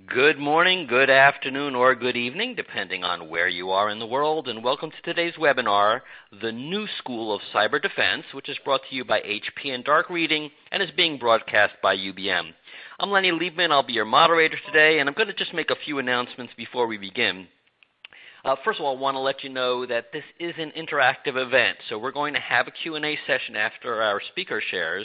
Good morning, good afternoon, or good evening, depending on where you are in the world, and welcome to today's webinar, The New School of Cyber Defense, which is brought to you by HP and Dark Reading and is being broadcast by UBM. I'm Lenny Liebman. I'll be your moderator today, and I'm going to just make a few announcements before we begin. First of all, I want to let you know that this is an interactive event, so we're going to have a Q&A session after our speaker shares,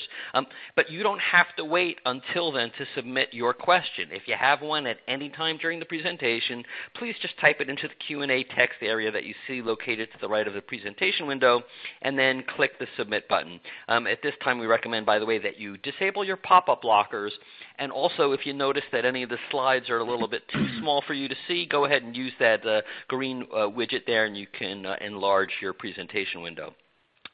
but you don't have to wait until then to submit your question. If you have one at any time during the presentation, please just type it into the Q&A text area that you see located to the right of the presentation window, and then click the Submit button. At this time, we recommend, by the way, that you disable your pop-up blockers, and also if you notice that any of the slides are a little bit too small for you to see, go ahead and use that green widget there, and you can enlarge your presentation window.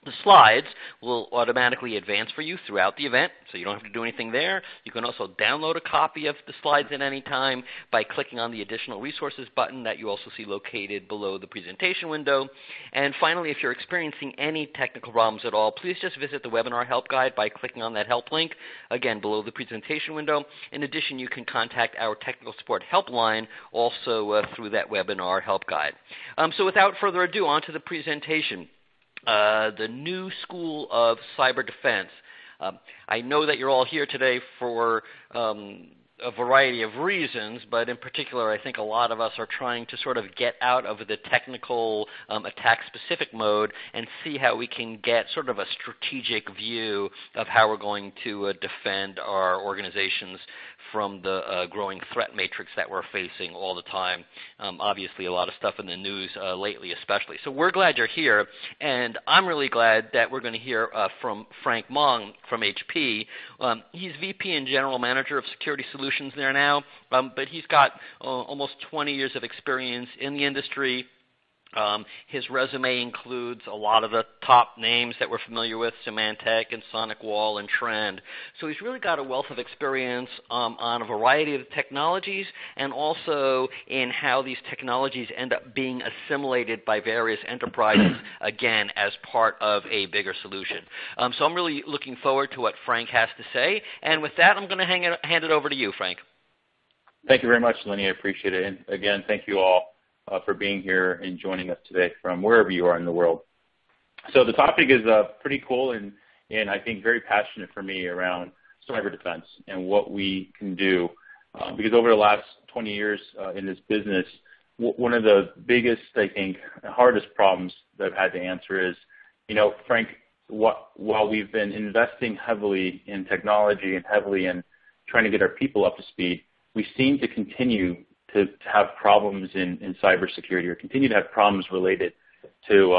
The slides will automatically advance for you throughout the event, so you don't have to do anything there. You can also download a copy of the slides at any time by clicking on the Additional Resources button that you also see located below the presentation window. And finally, if you're experiencing any technical problems at all, please just visit the webinar help guide by clicking on that help link, again, below the presentation window. In addition, you can contact our technical support helpline also through that webinar help guide. So without further ado, on to the presentation. The New School of Cyber Defense. I know that you're all here today for a variety of reasons, but in particular, I think a lot of us are trying to sort of get out of the technical attack-specific mode and see how we can get sort of a strategic view of how we're going to defend our organizations from the growing threat matrix that we're facing all the time. Obviously, a lot of stuff in the news lately especially. So we're glad you're here, and I'm really glad that we're going to hear from Frank Mong from HP. He's VP and General Manager of Security Solutions there now, but he's got almost 20 years of experience in the industry. His resume includes a lot of the top names that we're familiar with, Symantec and SonicWall and Trend. So he's really got a wealth of experience on a variety of technologies and also in how these technologies end up being assimilated by various enterprises, again, as part of a bigger solution. So I'm really looking forward to what Frank has to say. And with that, I'm going to hand it over to you, Frank. Thank you very much, Lenny. I appreciate it. And again, thank you all for being here and joining us today from wherever you are in the world. So the topic is pretty cool and I think very passionate for me around cyber defense and what we can do. Because over the last 20 years in this business, one of the biggest, I think, hardest problems that I've had to answer is, Frank, while we've been investing heavily in technology and heavily in trying to get our people up to speed, we seem to continue to have problems in cybersecurity or continue to have problems related to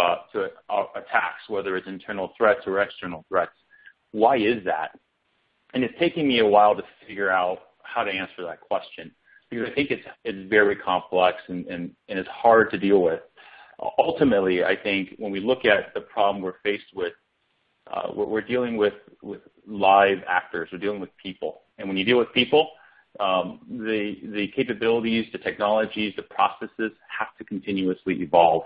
attacks, whether it's internal threats or external threats. Why is that? And it's taking me a while to figure out how to answer that question because I think it's very complex and it's hard to deal with. Ultimately, I think when we look at the problem we're faced with, we're dealing with live actors. We're dealing with people. And when you deal with people, the capabilities, the technologies, the processes have to continuously evolve.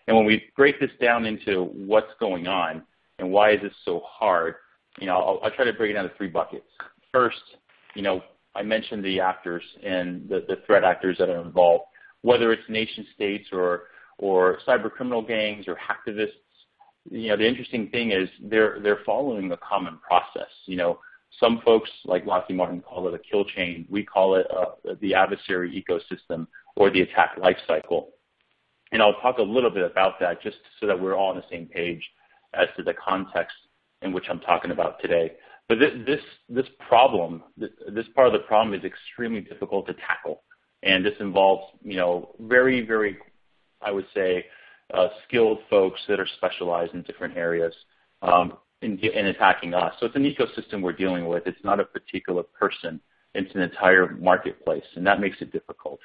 And when we break this down into what's going on and why is this so hard, I'll try to break it down to three buckets. First, I mentioned the actors and the threat actors that are involved, whether it's nation states or cyber criminal gangs or hacktivists. The interesting thing is they're following a common process. Some folks, like Lockheed Martin, call it a kill chain. We call it the adversary ecosystem or the attack lifecycle. And I'll talk a little bit about that just so that we're all on the same page as to the context in which I'm talking about today. But this problem, this part of the problem is extremely difficult to tackle. And this involves, very, very, I would say, skilled folks that are specialized in different areas. In attacking us. So it's an ecosystem we're dealing with. It's not a particular person. It's an entire marketplace, and that makes it difficult.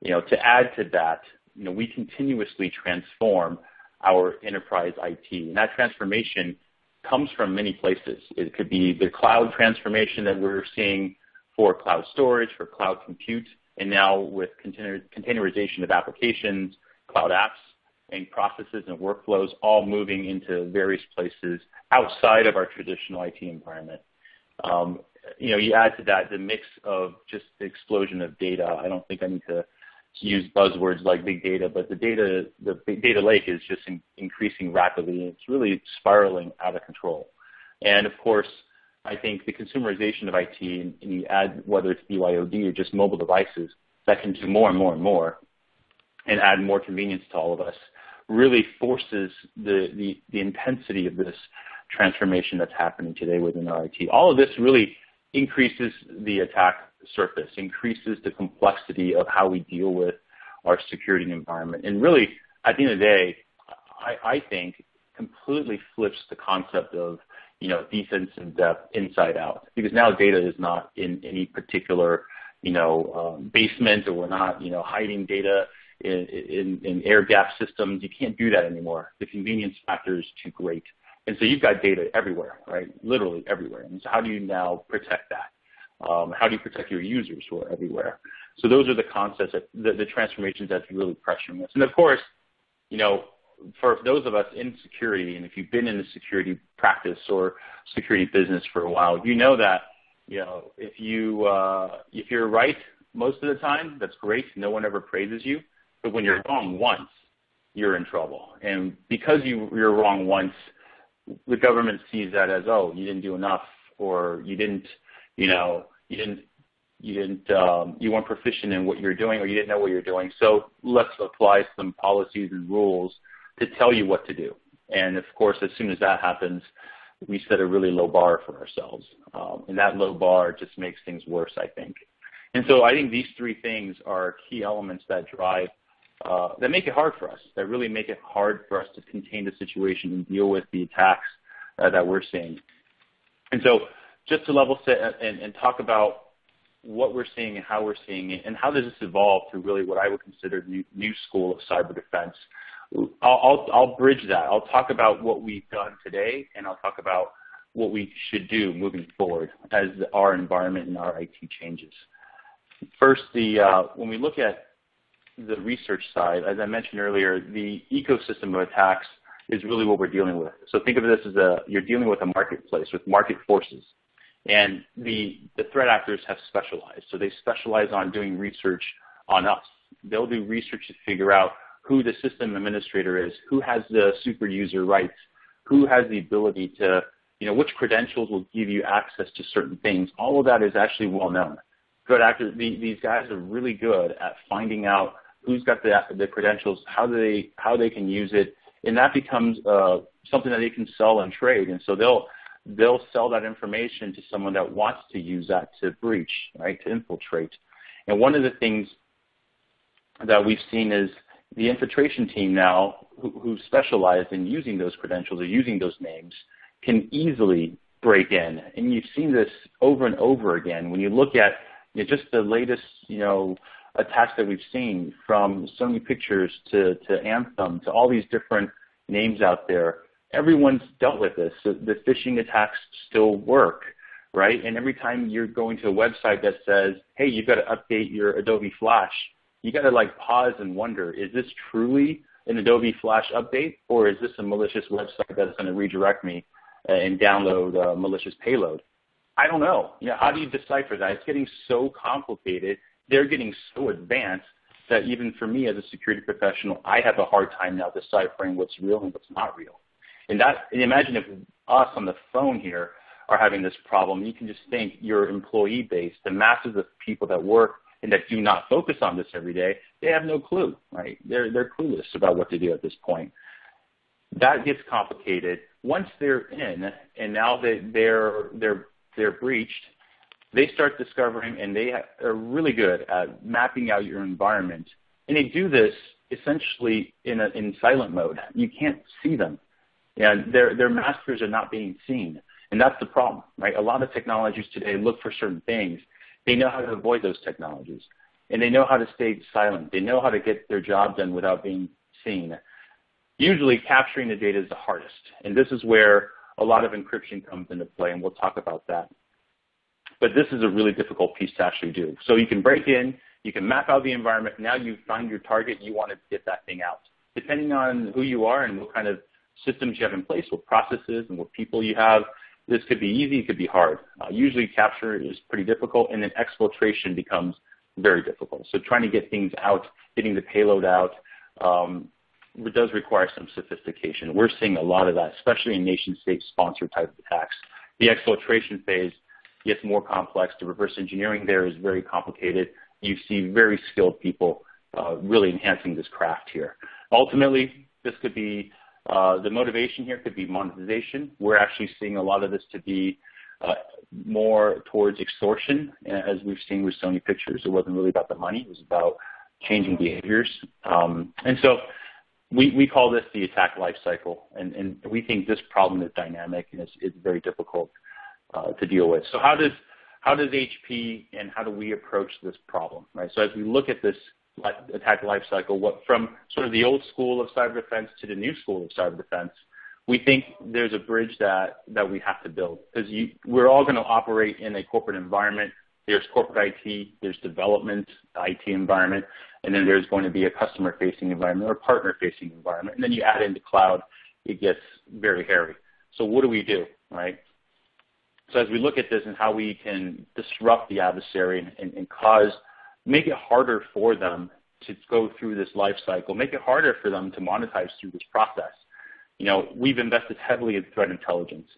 To add to that, we continuously transform our enterprise IT, and that transformation comes from many places. It could be the cloud transformation that we're seeing for cloud storage, for cloud compute, and now with containerization of applications, cloud apps, and processes and workflows all moving into various places outside of our traditional IT environment. you add to that the mix of just the explosion of data. I don't think I need to use buzzwords like big data, but the big data lake is just increasing rapidly, and it's really spiraling out of control. And of course, I think the consumerization of IT, and you add whether it's BYOD or just mobile devices that can do more and more and more, and add more convenience to all of us, really forces the intensity of this transformation that's happening today within our IT. All of this really increases the attack surface, increases the complexity of how we deal with our security environment, and really, at the end of the day, I think completely flips the concept of defense in depth, inside out, because now data is not in any particular basement, or we're not hiding data in air gap systems. You can't do that anymore. The convenience factor is too great. And so you've got data everywhere, right? Literally everywhere. And so how do you now protect that? How do you protect your users who are everywhere? So those are the concepts, the transformations that's really pressuring us. And of course, for those of us in security, and if you've been in the security practice or security business for a while, you know that if you're right most of the time, that's great. No one ever praises you. But when you're wrong once, you're in trouble. And because you're wrong once, the government sees that as, oh, you didn't do enough, or you weren't proficient in what you're doing, or you didn't know what you're doing. So let's apply some policies and rules to tell you what to do. And of course, as soon as that happens, we set a really low bar for ourselves. And that low bar just makes things worse, I think. And so I think these three things are key elements that drive, that make it hard for us, that really make it hard for us to contain the situation and deal with the attacks that we're seeing. And so just to level set and talk about what we're seeing and how we're seeing it, and how does this evolve to really what I would consider the new school of cyber defense. I'll bridge that. I'll talk about what we've done today, and I'll talk about what we should do moving forward as our environment and our IT changes. First, when we look at the research side, as I mentioned earlier, the ecosystem of attacks is really what we're dealing with. So think of this as you're dealing with a marketplace with market forces. And the threat actors have specialized. So they specialize on doing research on us. They'll do research to figure out who the system administrator is, who has the super user rights, who has the ability to, which credentials will give you access to certain things. All of that is actually well known. Threat actors, these guys are really good at finding out who's got the credentials, how they can use it, and that becomes something that they can sell and trade. And so they'll sell that information to someone that wants to use that to breach, right, to infiltrate. And one of the things that we've seen is the infiltration team now, who specialize in using those credentials or using those names, can easily break in. And you've seen this over and over again. When you look at just the latest, attacks that we've seen, from Sony Pictures to Anthem to all these different names out there, everyone's dealt with this. So the phishing attacks still work, right? And every time you're going to a website that says, hey, you've got to update your Adobe Flash, you got to pause and wonder, is this truly an Adobe Flash update, or is this a malicious website that's going to redirect me and download a malicious payload? I don't know. How do you decipher that? It's getting so complicated. They're getting so advanced that even for me as a security professional, I have a hard time now deciphering what's real and what's not real. And imagine if us on the phone here are having this problem. You can just think your employee base, the masses of people that work and that do not focus on this every day, they have no clue, right? They're clueless about what to do at this point. That gets complicated. Once they're in, and now that they're breached, they start discovering, and they are really good at mapping out your environment. And they do this essentially in silent mode. You can't see them. And their masters are not being seen. And that's the problem, right? A lot of technologies today look for certain things. They know how to avoid those technologies. And they know how to stay silent. They know how to get their job done without being seen. Usually capturing the data is the hardest. And this is where a lot of encryption comes into play, and we'll talk about that. But this is a really difficult piece to actually do. So you can break in, you can map out the environment. Now you find your target, you want to get that thing out. Depending on who you are and what kind of systems you have in place, what processes and what people you have, This could be easy, it could be hard. Usually capture is pretty difficult, and then exfiltration becomes very difficult. So trying to get things out, getting the payload out, it does require some sophistication. We're seeing a lot of that, especially in nation-state sponsored type of attacks. The exfiltration phase gets more complex. The reverse engineering there is very complicated. You see very skilled people really enhancing this craft here. Ultimately, this could be, the motivation here could be monetization. We're actually seeing a lot of this to be more towards extortion, as we've seen with Sony Pictures. It wasn't really about the money. It was about changing behaviors. And so we call this the attack life cycle, and we think this problem is dynamic and it's very difficult to deal with. So how does HP and how do we approach this problem, right? So as we look at this attack life cycle, from sort of the old school of cyber defense to the new school of cyber defense, we think there's a bridge that we have to build, because we're all going to operate in a corporate environment. There's corporate IT, there's development IT environment, and then there's going to be a customer-facing environment or partner-facing environment. And then you add in the cloud, it gets very hairy. So what do we do, right? So as we look at this and how we can disrupt the adversary and make it harder for them to go through this life cycle, make it harder for them to monetize through this process. We've invested heavily in threat intelligence,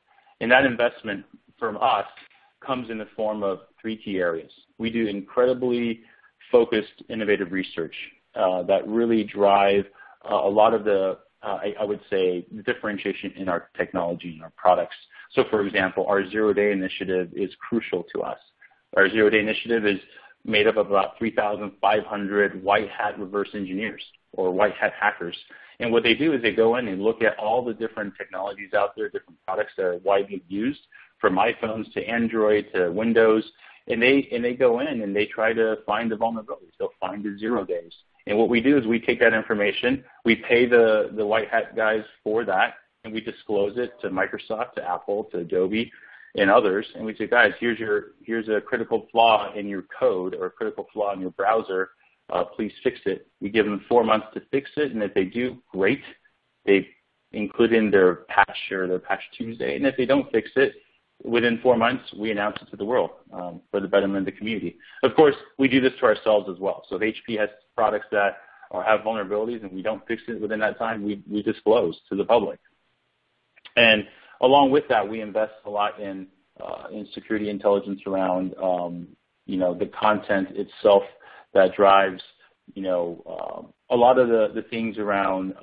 and that investment from us comes in the form of 3 key areas. We do incredibly focused, innovative research that really drive a lot of the, I would say, the differentiation in our technology and our products. So, for example, our zero-day initiative is crucial to us. Our zero-day initiative is made up of about 3,500 white hat reverse engineers or white hat hackers. And what they do is they go in and look at all the different technologies out there, different products that are widely used, from iPhones to Android to Windows, and they go in and they try to find the vulnerabilities. They'll find the 0 days. And what we do is we take that information, we pay the white hat guys for that, and we disclose it to Microsoft, to Apple, to Adobe, and others, and we say, guys, here's a critical flaw in your code or a critical flaw in your browser. Please fix it. We give them 4 months to fix it, and if they do, great. They include in their patch or their patch Tuesday, and if they don't fix it, within 4 months, we announce it to the world for the betterment of the community. Of course, we do this to ourselves as well. So if HP has products that have vulnerabilities and we don't fix it within that time, we disclose to the public. And along with that, we invest a lot in security intelligence around, the content itself that drives, a lot of the things around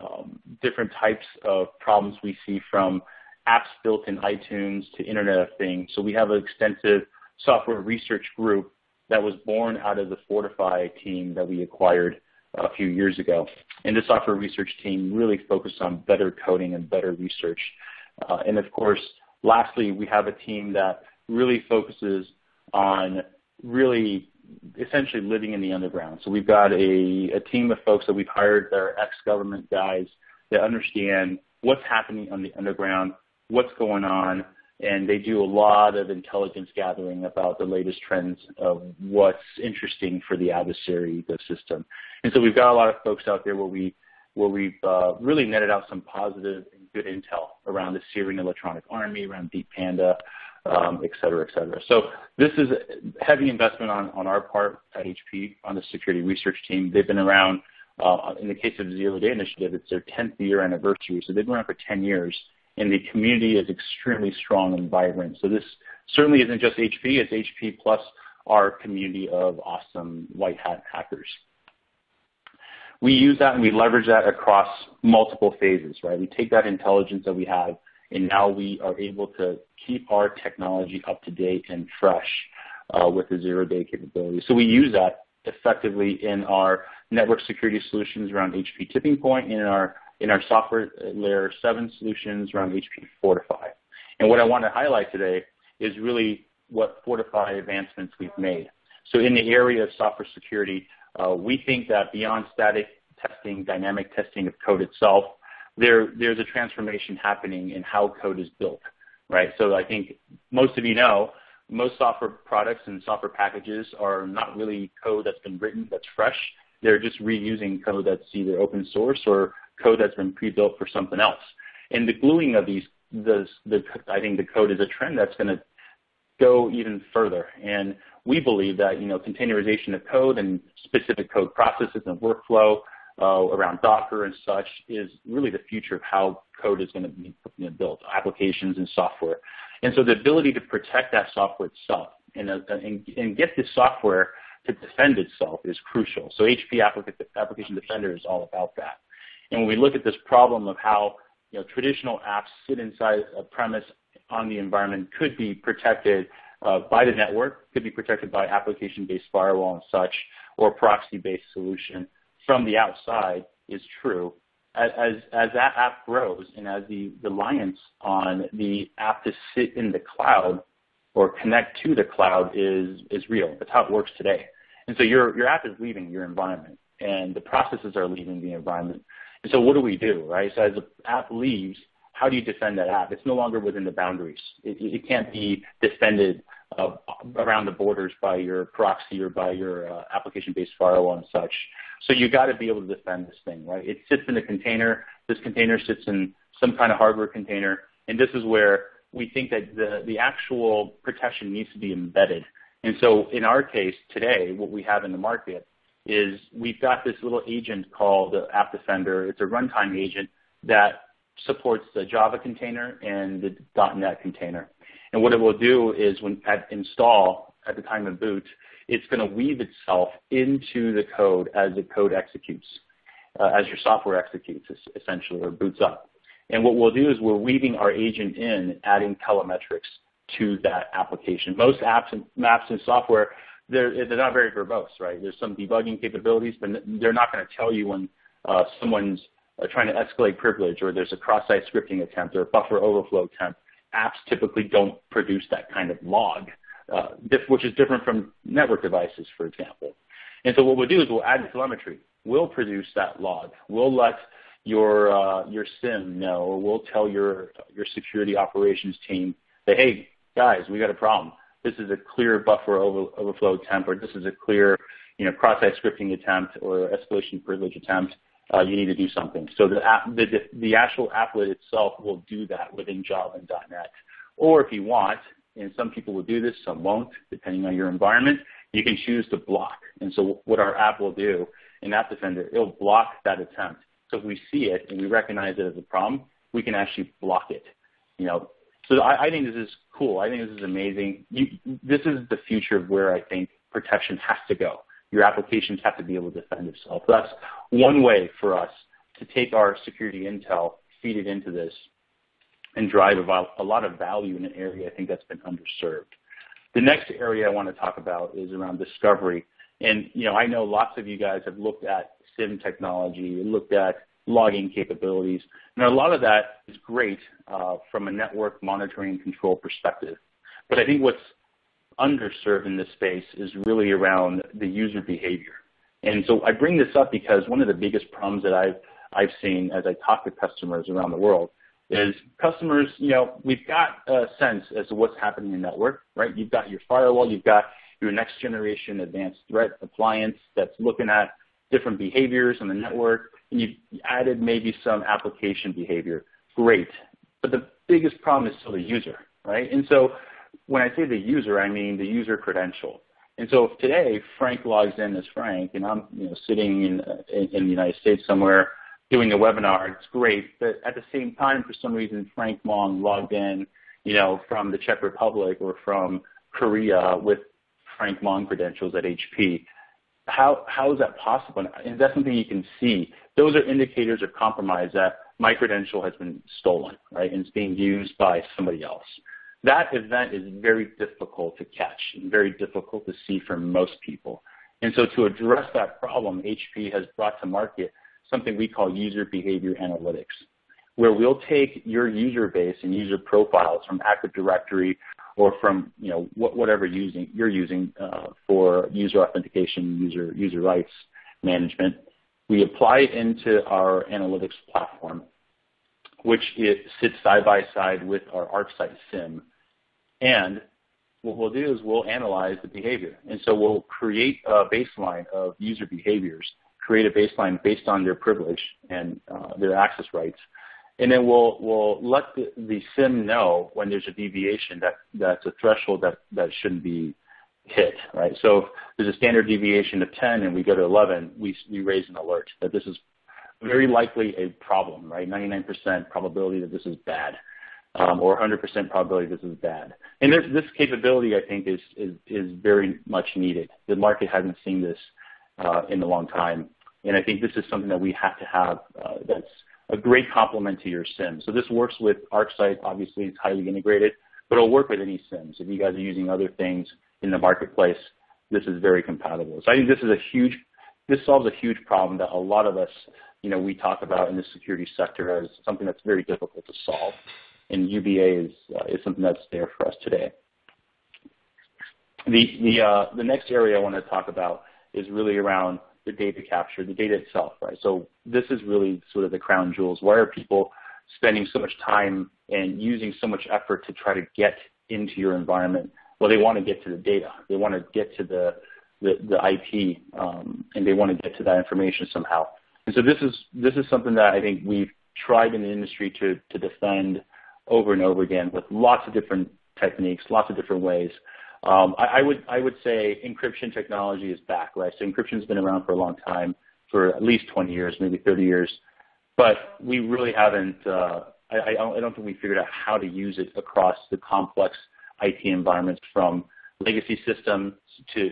different types of problems we see, from apps built in iTunes to Internet of Things. So we have an extensive software research group that was born out of the Fortify team that we acquired a few years ago. And the software research team really focused on better coding and better research. And of course, lastly, we have a team that really focuses on really essentially living in the underground. So we've got a team of folks that we've hired that are ex-government guys that understand what's happening on the underground, what's going on, and they do a lot of intelligence gathering about the latest trends of what's interesting for the adversary ecosystem. And so we've got a lot of folks out there where we've really netted out some positive and good intel around the Syrian Electronic Army, around Deep Panda, et cetera, et cetera. So this is a heavy investment on our part at HP, on the security research team. They've been around, in the case of the Zero Day Initiative, it's their 10th year anniversary. So they've been around for 10 years, and the community is extremely strong and vibrant. So this certainly isn't just HP, it's HP plus our community of awesome white hat hackers. We use that and we leverage that across multiple phases, right? We take that intelligence that we have, and now we are able to keep our technology up to date and fresh with the zero-day capability. So we use that effectively in our network security solutions around HP Tipping Point, and in our software layer 7 solutions around HP Fortify. And what I want to highlight today is really what Fortify advancements we've made. So in the area of software security, we think that beyond static testing, dynamic testing of code itself, there's a transformation happening in how code is built, right? So I think most of you know, most software products and software packages are not really code that's been written that's fresh. They're just reusing code that's either open source or code that's been pre-built for something else. And the gluing of these I think the code is a trend that's going to go even further. And we believe that, containerization of code and specific code processes and workflow around Docker and such is really the future of how code is going to be built, applications and software. And so the ability to protect that software itself and get the software to defend itself is crucial. So HP Application Defender is all about that. And when we look at this problem of how traditional apps sit inside a premise on the environment could be protected by the network, could be protected by application-based firewall and such, or proxy-based solution from the outside is true. As that app grows and as the reliance on the app to sit in the cloud or connect to the cloud is real. That's how it works today. And so your app is leaving your environment, and the processes are leaving the environment. And so what do, right? So as the app leaves, how do you defend that app? It's no longer within the boundaries. It can't be defended around the borders by your proxy or by your application-based firewall and such. So you got to be able to defend this thing, right? It sits in a container. This container sits in some kind of hardware container, and this is where we think that the actual protection needs to be embedded. And so in our case today, what we have in the market is we've got this little agent called App Defender. It's a runtime agent that supports the Java container and the .NET container. And what it will do is at install, at the time of boot, it's going to weave itself into the code as the code executes, as your software executes, essentially, or boots up. And what we'll do is we're weaving our agent in, adding telemetrics to that application. Most apps and maps and software, they're not very verbose, right? There's some debugging capabilities, but they're not going to tell you when someone's trying to escalate privilege or there's a cross-site scripting attempt or a buffer overflow attempt. Apps typically don't produce that kind of log, which is different from network devices, for example. And so what we'll do is we'll add telemetry. We'll produce that log. We'll let your SIM know, or we'll tell your security operations team that, hey, guys, we got a problem. This is a clear buffer overflow attempt, or this is a clear cross-site scripting attempt or escalation privilege attempt. You need to do something. So the actual applet itself will do that within Java and .NET. Or if you want, and some people will do this, some won't, depending on your environment, you can choose to block. And so what our app will do in App Defender, it'll block that attempt. So if we see it and we recognize it as a problem, we can actually block it. So I think this is cool. I think this is amazing. This is the future of where I think protection has to go. Your applications have to be able to defend itself. That's one way for us to take our security intel, feed it into this, and drive a lot of value in an area I think that's been underserved. The next area I want to talk about is around discovery. And, I know lots of you guys have looked at SIM technology, looked at logging capabilities. And a lot of that is great from a network monitoring and control perspective. But I think what's underserved in this space is really around the user behavior. And so I bring this up because one of the biggest problems that I've seen as I talk to customers around the world is customers, we've got a sense as to what's happening in the network, right? You've got your firewall, you've got your next generation advanced threat appliance that's looking at different behaviors on the network, and you've added maybe some application behavior. Great. But the biggest problem is still the user, right? And so when I say the user, I mean the user credential. And so if today Frank logs in as Frank, and I'm sitting in the United States somewhere doing a webinar, it's great. But at the same time, for some reason, Frank Mong logged in, from the Czech Republic or from Korea with Frank Mong credentials at HP. How is that possible? And that's something you can see. Those are indicators of compromise that my credential has been stolen, right, and it's being used by somebody else. That event is very difficult to catch and very difficult to see for most people. And so to address that problem, HP has brought to market something we call user behavior analytics, where we'll take your user base and user profiles from Active Directory or from whatever you're using for user authentication, user rights management. We apply it into our analytics platform, which it sits side by side with our ArcSight SIM. And what we'll do is we'll analyze the behavior. And so we'll create a baseline of user behaviors, create a baseline based on their privilege and their access rights. and then we'll let the SIM know when there's a deviation that's a threshold that shouldn't be hit, right? So if there's a standard deviation of 10 and we go to 11, we raise an alert that this is very likely a problem, right? 99% probability that this is bad, or 100% probability this is bad. And this capability, I think, is very much needed. The market hasn't seen this in a long time, and I think this is something that we have to have that's a great complement to your SIM. So this works with ArcSight. Obviously, it's highly integrated, but it'll work with any SIMs. If you guys are using other things in the marketplace, this is very compatible. So I think this solves a huge problem that a lot of us, we talk about in the security sector as something that's very difficult to solve. And UBA is something that's there for us today. The next area I want to talk about is really around the data capture, the data itself, right? So this is really sort of the crown jewels. Why are people spending so much time and using so much effort to try to get into your environment? Well, they want to get to the data. They want to get to the IP, and they want to get to that information somehow. And so this is something that I think we've tried in the industry to defend over and over again with lots of different techniques, lots of different ways. I would say encryption technology is back, right? So encryption's been around for a long time, for at least 20 years, maybe 30 years, but we really haven't. I don't think we figured out how to use it across the complex IT environments, from legacy systems to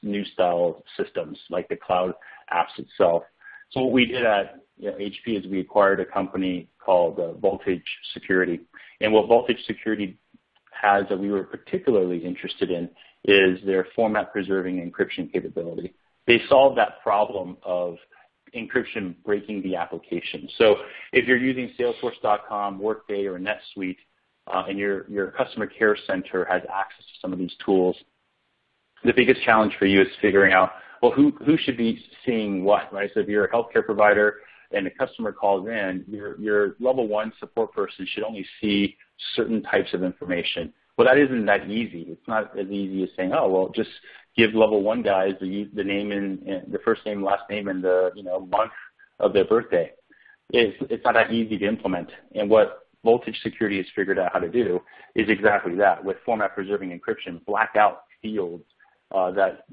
new style systems like the cloud apps itself. So what we did at HP is we acquired a company called Voltage Security, and what Voltage Security has that we were particularly interested in is their format preserving encryption capability. They solve that problem of encryption breaking the application. So if you're using Salesforce.com, Workday, or NetSuite, and your customer care center has access to some of these tools, the biggest challenge for you is figuring out, well, who should be seeing what, right? So if you're a healthcare provider and a customer calls in, your level 1 support person should only see certain types of information. Well, that isn't that easy. It's not as easy as saying, oh, well, just give level 1 guys the name and the first name, last name, and the month of their birthday. It's not that easy to implement. And what Voltage Security has figured out how to do is exactly that. With format preserving encryption, black out fields that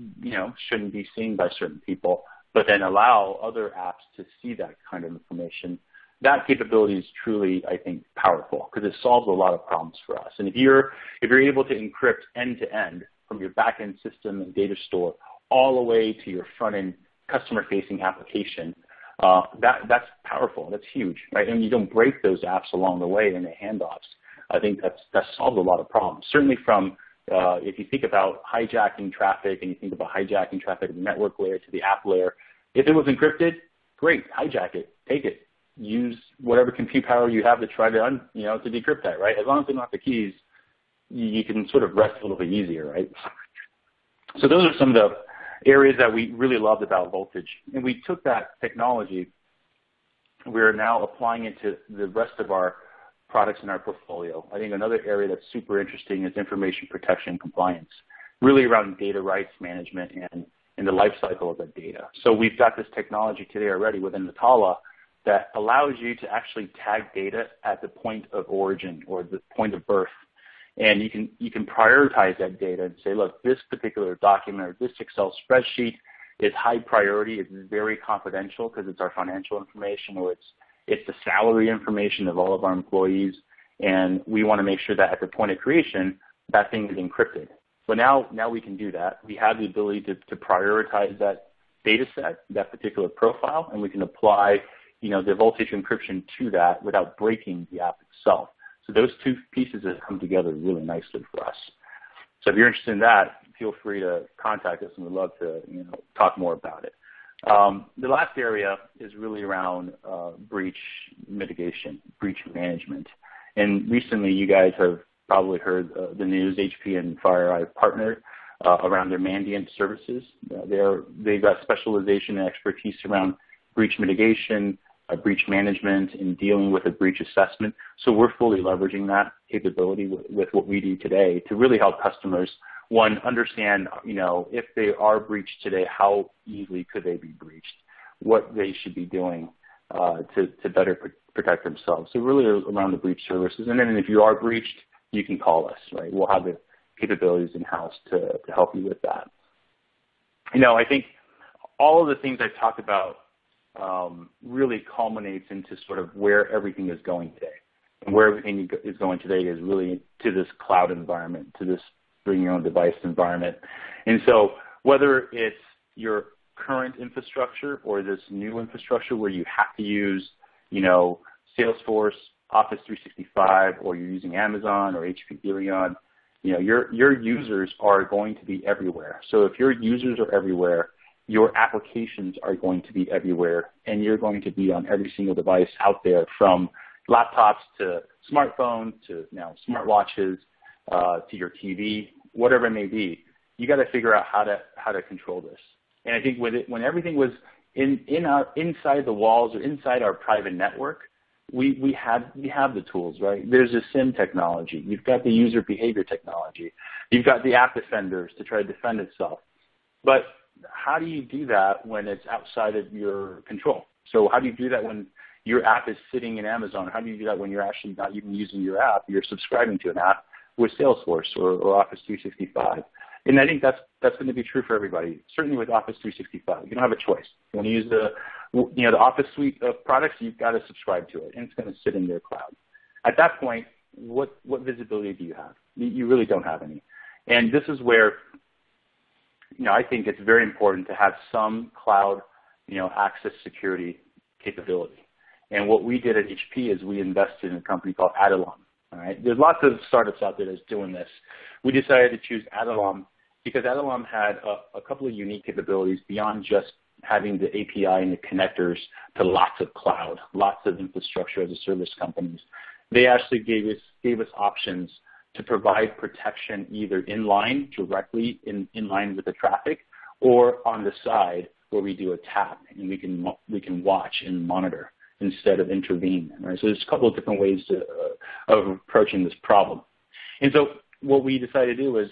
shouldn't be seen by certain people, but then allow other apps to see that kind of information. That capability is truly, I think, powerful because it solves a lot of problems for us. And if you're able to encrypt end to end from your back-end system and data store all the way to your front-end customer-facing application, that's powerful. That's huge, right? And you don't break those apps along the way in the handoffs. I think that solves a lot of problems. Certainly from if you think about hijacking traffic and you think about hijacking traffic at the network layer to the app layer, if it was encrypted, great, hijack it, take it, use whatever compute power you have to try to to decrypt that, right? As long as they don't have the keys, you can sort of rest a little bit easier, right? So those are some of the areas that we really loved about Voltage. And we took that technology, we're now applying it to the rest of our products in our portfolio. I think another area that's super interesting is information protection and compliance, really around data rights management and the life cycle of that data. So we've got this technology today already within Natala that allows you to actually tag data at the point of origin or the point of birth. And you can prioritize that data and say, look, this particular document or this Excel spreadsheet is high priority. It's very confidential because it's our financial information, or it's the salary information of all of our employees. And we want to make sure that at the point of creation, that thing is encrypted. But now we can do that. We have the ability to prioritize that data set, that particular profile, and we can apply the Voltage encryption to that without breaking the app itself. So those two pieces have come together really nicely for us. So if you're interested in that, feel free to contact us, and we'd love to talk more about it. The last area is really around breach mitigation, breach management. And recently, you guys have probably heard the news. HP and FireEye have partnered around their Mandiant services. They've got specialization and expertise around breach mitigation, breach management, and dealing with a breach assessment. So we're fully leveraging that capability with what we do today to really help customers, one, understand, if they are breached today, how easily could they be breached, what they should be doing to better protect themselves. So really around the breach services. And then if you are breached, you can call us, right? We'll have the capabilities in-house to help you with that. I think all of the things I've talked about really culminates into sort of where everything is going today. And where everything is going today is really to this cloud environment, to this bring your own device environment. And so whether it's your current infrastructure or this new infrastructure where you have to use, Salesforce, Office 365, or you're using Amazon or HP Helion, your users are going to be everywhere. So if your users are everywhere, your applications are going to be everywhere, and you're going to be on every single device out there, from laptops to smartphones to now smartwatches to your TV, whatever it may be. You got to figure out how to control this. And I think when everything was inside the walls or inside our private network, we have the tools, right? There's a SIM technology. You've got the user behavior technology. You've got the app defenders to try to defend itself. But how do you do that when it's outside of your control? So how do you do that when your app is sitting in Amazon? How do you do that when you're actually not even using your app? You're subscribing to an app with Salesforce or Office 365. And I think that's going to be true for everybody. Certainly with Office 365, you don't have a choice. You want to use the Office suite of products, you've got to subscribe to it, and it's going to sit in their cloud. At that point, what visibility do you have? You really don't have any. And this is where I think it's very important to have some cloud access security capability. And what we did at HP is we invested in a company called Adalom. All right, there's lots of startups out there that's doing this. We decided to choose Adalom because Adalom had a couple of unique capabilities beyond just having the API and the connectors to lots of cloud, lots of infrastructure as a service companies. They actually gave us options to provide protection either in line, directly in line with the traffic, or on the side where we do a tap and we can watch and monitor instead of intervene. Right? So there's a couple of different ways of approaching this problem. And so what we decided to do is,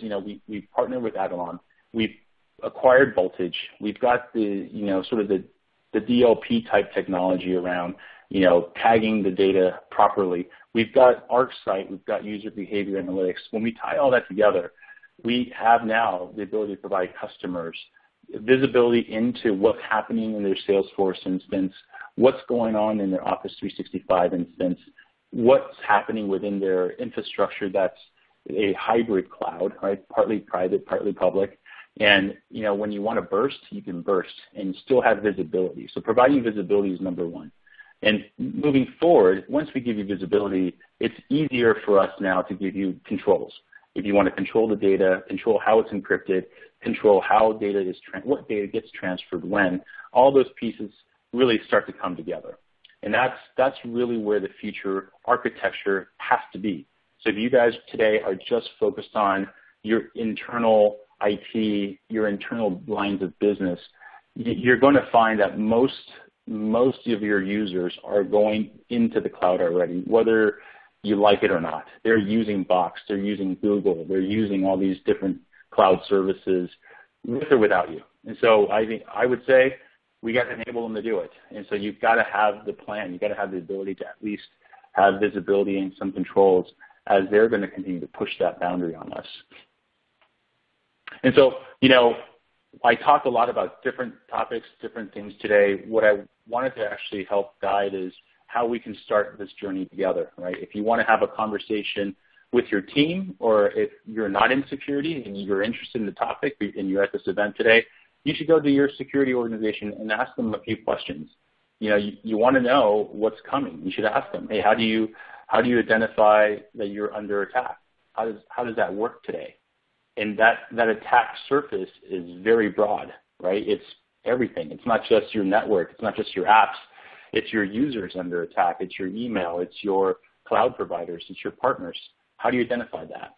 we partnered with Adalom. We've acquired Voltage. We've got the, sort of the DLP type technology around, tagging the data properly. We've got ArcSight. We've got user behavior analytics. When we tie all that together, we have now the ability to provide customers visibility into what's happening in their Salesforce instance, what's going on in their Office 365 instance, what's happening within their infrastructure that's a hybrid cloud, right? Partly private, partly public. And, when you want to burst, you can burst and still have visibility. So providing visibility is number one. And moving forward, once we give you visibility, it's easier for us now to give you controls. If you want to control the data, control how it's encrypted, control how data is, what data gets transferred when, all those pieces really start to come together. And that's really where the future architecture has to be. So if you guys today are just focused on your internal IT, your internal lines of business, you're going to find that most of your users are going into the cloud already, whether you like it or not. They're using Box, they're using Google, they're using all these different cloud services with or without you. And so I would say we got to enable them to do it. And so you've got to have the plan. You've got to have the ability to at least have visibility and some controls as they're going to continue to push that boundary on us. And so, I talked a lot about different topics, different things today. What I wanted to actually help guide is how we can start this journey together, right? If you want to have a conversation with your team, or if you're not in security and you're interested in the topic and you're at this event today, you should go to your security organization and ask them a few questions. You want to know what's coming. You should ask them, hey, how do you identify that you're under attack? How does that work today? And that attack surface is very broad, right? It's everything. It's not just your network. It's not just your apps. It's your users under attack. It's your email. It's your cloud providers. It's your partners. How do you identify that,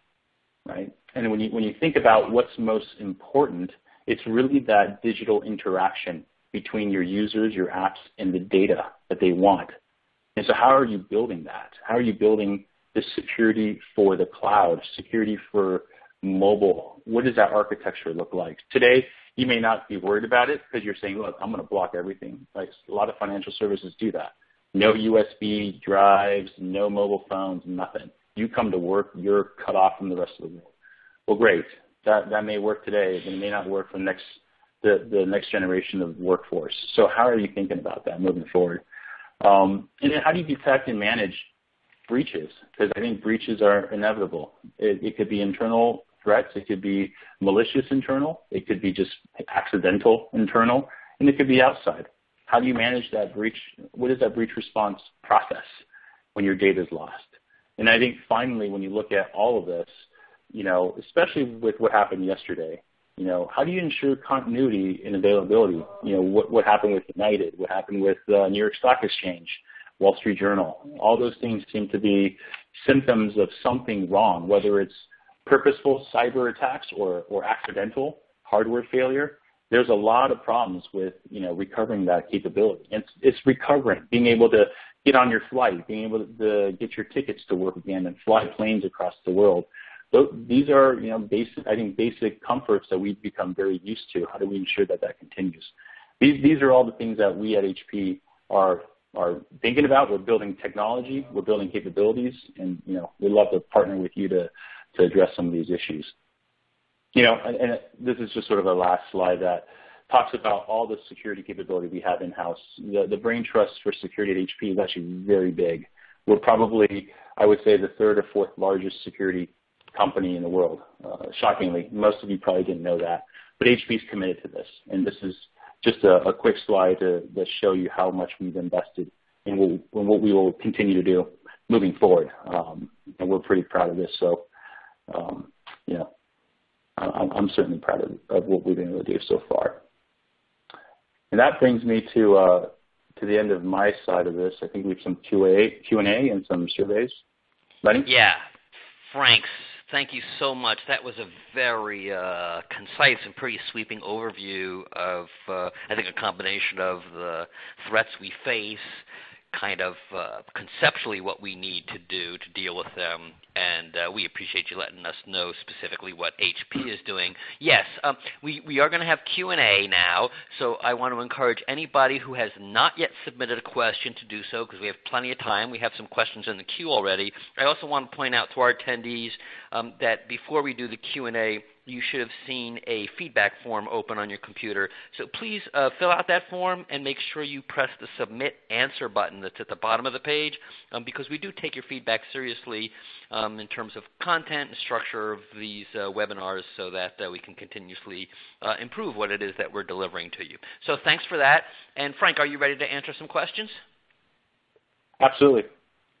right? And when you think about what's most important, it's really that digital interaction between your users, your apps, and the data that they want. And so how are you building that? How are you building the security for the cloud, security for mobile? What does that architecture look like? Today, you may not be worried about it because you're saying, look, I'm going to block everything. Like a lot of financial services do that. No USB drives, no mobile phones, nothing. You come to work, you're cut off from the rest of the world. Well, great. That may work today, but it may not work for the next generation of workforce. So how are you thinking about that moving forward? And then how do you detect and manage breaches? Because I think breaches are inevitable. It could be internal threats. It could be malicious internal. It could be just accidental internal. And it could be outside. How do you manage that breach? What is that breach response process when your data is lost? And I think finally, when you look at all of this, especially with what happened yesterday, how do you ensure continuity and availability? What happened with United? What happened with New York Stock Exchange, Wall Street Journal? All those things seem to be symptoms of something wrong, whether it's purposeful cyber attacks or accidental hardware failure. There's a lot of problems with, recovering that capability. It's recovering, being able to get on your flight, being able to get your tickets to work again and fly planes across the world. These are, basic comforts that we've become very used to. How do we ensure that continues? These are all the things that we at HP are thinking about. We're building technology, we're building capabilities, and we'd love to partner with you to address some of these issues. And this is just sort of a last slide that talks about all the security capability we have in-house. The brain trust for security at HP is actually very big. We're probably, I would say, the third or fourth largest security company in the world. Shockingly, most of you probably didn't know that. But HP is committed to this. And this is just a quick slide to show you how much we've invested in what we will continue to do moving forward. And we're pretty proud of this. So, I'm certainly proud of what we've been able to do so far. And that brings me to the end of my side of this. I think we have some Q&A and some surveys. Lenny? Yeah. Frank, thank you so much. That was a very concise and pretty sweeping overview of, I think, a combination of the threats we face, kind of conceptually what we need to do to deal with them, and we appreciate you letting us know specifically what HP is doing. Yes, we are going to have Q&A now, so I want to encourage anybody who has not yet submitted a question to do so, because we have plenty of time. We have some questions in the queue already. I also want to point out to our attendees that before we do the Q&A, you should have seen a feedback form open on your computer. So please fill out that form and make sure you press the Submit Answer button that's at the bottom of the page, because we do take your feedback seriously in terms of content and structure of these webinars, so that we can continuously improve what it is that we're delivering to you. So thanks for that. And Frank, are you ready to answer some questions? Absolutely.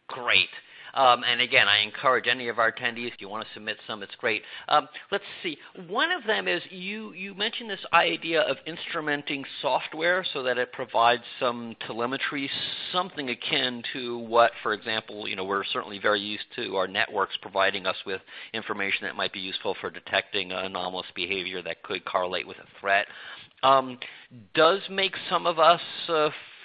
Great. And again, I encourage any of our attendees, if you want to submit some, it's great. Let's see. One of them is you mentioned this idea of instrumenting software so that it provides some telemetry, something akin to what, for example, we're certainly very used to our networks providing us with information that might be useful for detecting anomalous behavior that could correlate with a threat. Does make some of us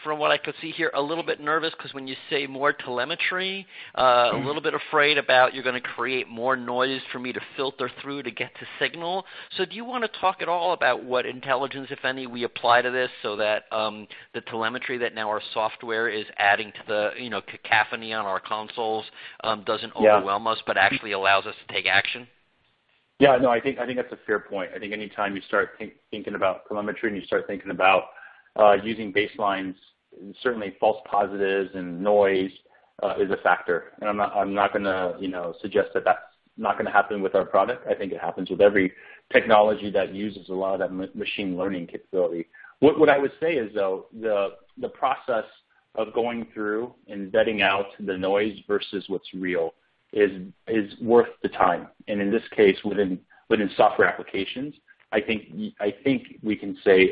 from what I could see here, a little bit nervous, because when you say more telemetry, a little bit afraid about you're going to create more noise for me to filter through to get to signal. So do you want to talk at all about what intelligence, if any, we apply to this, so that the telemetry that now our software is adding to the cacophony on our consoles doesn't overwhelm us, but actually allows us to take action? Yeah, no, I think that's a fair point. I think anytime you start thinking about telemetry and you start thinking about using baselines, certainly false positives and noise is a factor. And I'm not going to suggest that that's not going to happen with our product. I think it happens with every technology that uses a lot of that machine learning capability. What I would say is, though, the process of going through and vetting out the noise versus what's real is worth the time. And in this case, within software applications, I think we can say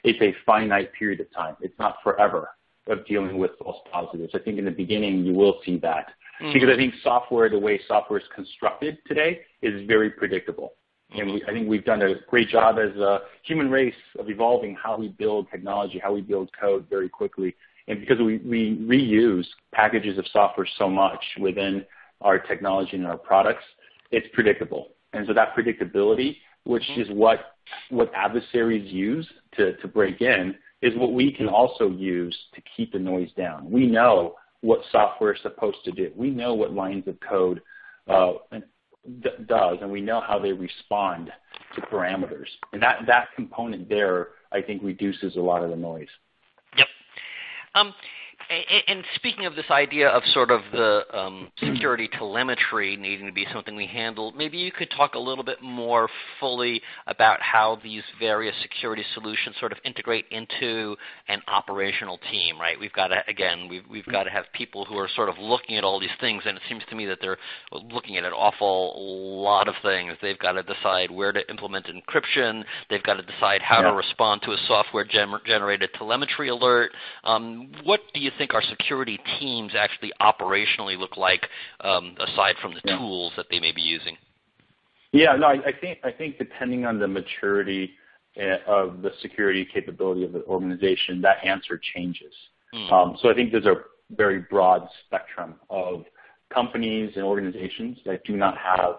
it's a finite period of time. It's not forever of dealing with false positives. I think in the beginning you will see that, because I think the way software is constructed today is very predictable. And I think we've done a great job as a human race of evolving how we build technology, how we build code very quickly. And because we reuse packages of software so much within our technology and our products, it's predictable. And so that predictability, which is what what adversaries use to break in is what we can also use to keep the noise down. We know what software is supposed to do. We know what lines of code does, and we know how they respond to parameters. And that component there, I think, reduces a lot of the noise. Yep. And speaking of this idea of sort of the security telemetry needing to be something we handle, maybe you could talk a little bit more fully about how these various security solutions sort of integrate into an operational team, right? We've got to, again, we've got to have people who are sort of looking at all these things, and it seems to me that they're looking at an awful lot of things. They've got to decide where to implement encryption. They've got to decide how to respond to a software-generated telemetry alert. What do you think our security teams actually operationally look like, aside from the tools that they may be using? Yeah, no, I think depending on the maturity of the security capability of the organization, that answer changes. So I think there's a very broad spectrum of companies and organizations that do not have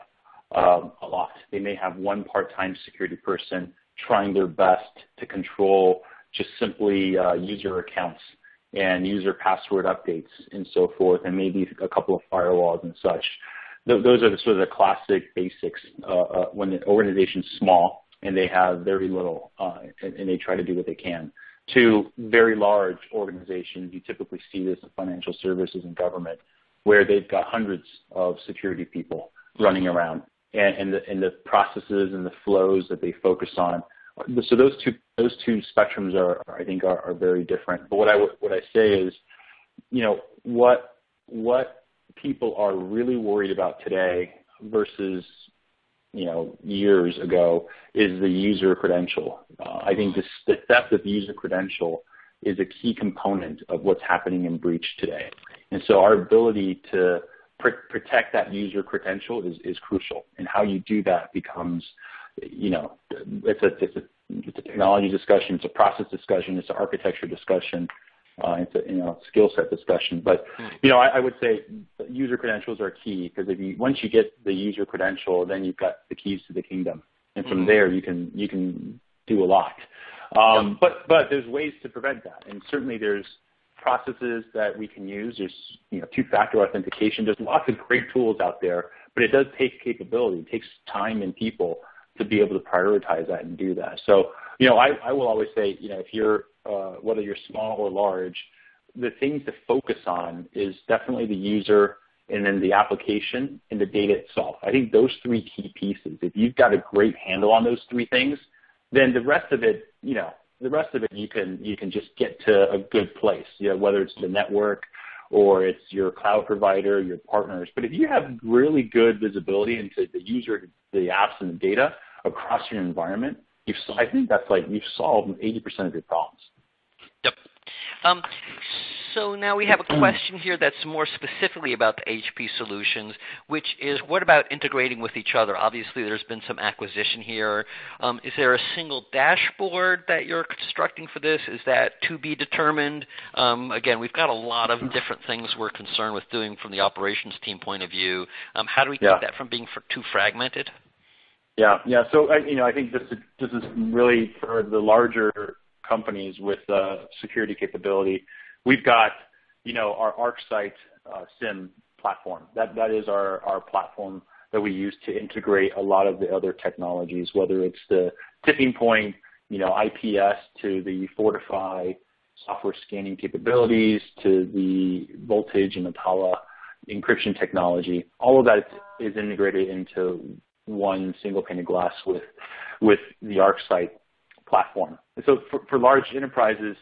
a lot. They may have one part-time security person trying their best to control just simply user accounts and user password updates and so forth, and maybe a couple of firewalls and such. Those are the sort of the classic basics when the organization's small and they have very little and they try to do what they can. To very large organizations, you typically see this in financial services and government, where they've got hundreds of security people running around, and the processes and the flows that they focus on. So those two spectrums I think are very different. But what I say is, what people are really worried about today versus years ago is the user credential. I think the theft of the user credential is a key component of what's happening in breach today. And so our ability to protect that user credential is crucial. And how you do that becomes, it's a technology discussion, it's a process discussion, it's an architecture discussion, it's a skill set discussion. But I would say user credentials are key, because once you get the user credential, then you've got the keys to the kingdom, and from there you can do a lot. But there's ways to prevent that, and certainly there's processes that we can use. There's two-factor authentication. There's lots of great tools out there, but it does take capability. It takes time and people to be able to prioritize that and do that. So, I will always say, if you're, whether you're small or large, the things to focus on is definitely the user and then the application and the data itself. I think those three key pieces, if you've got a great handle on those three things, then the rest of it, you can just get to a good place, whether it's the network or it's your cloud provider, your partners. But if you have really good visibility into the user, the apps, and the data across your environment, I think that's like you've solved 80% of your problems. Yep. So now we have a question here that's more specifically about the HP solutions, which is, what about integrating with each other? Obviously, there's been some acquisition here. Is there a single dashboard that you're constructing for this? Is that to be determined? Again, we've got a lot of different things we're concerned with doing from the operations team point of view. How do we keep that from being too fragmented? Yeah. So I think this is really for the larger companies with security capability. We've got our ArcSight SIM platform. That is our platform that we use to integrate a lot of the other technologies, whether it's the tipping point, IPS, to the Fortify software scanning capabilities, to the Voltage and Atala encryption technology. All of that is integrated into one single pane of glass with the ArcSight platform. And so for large enterprises,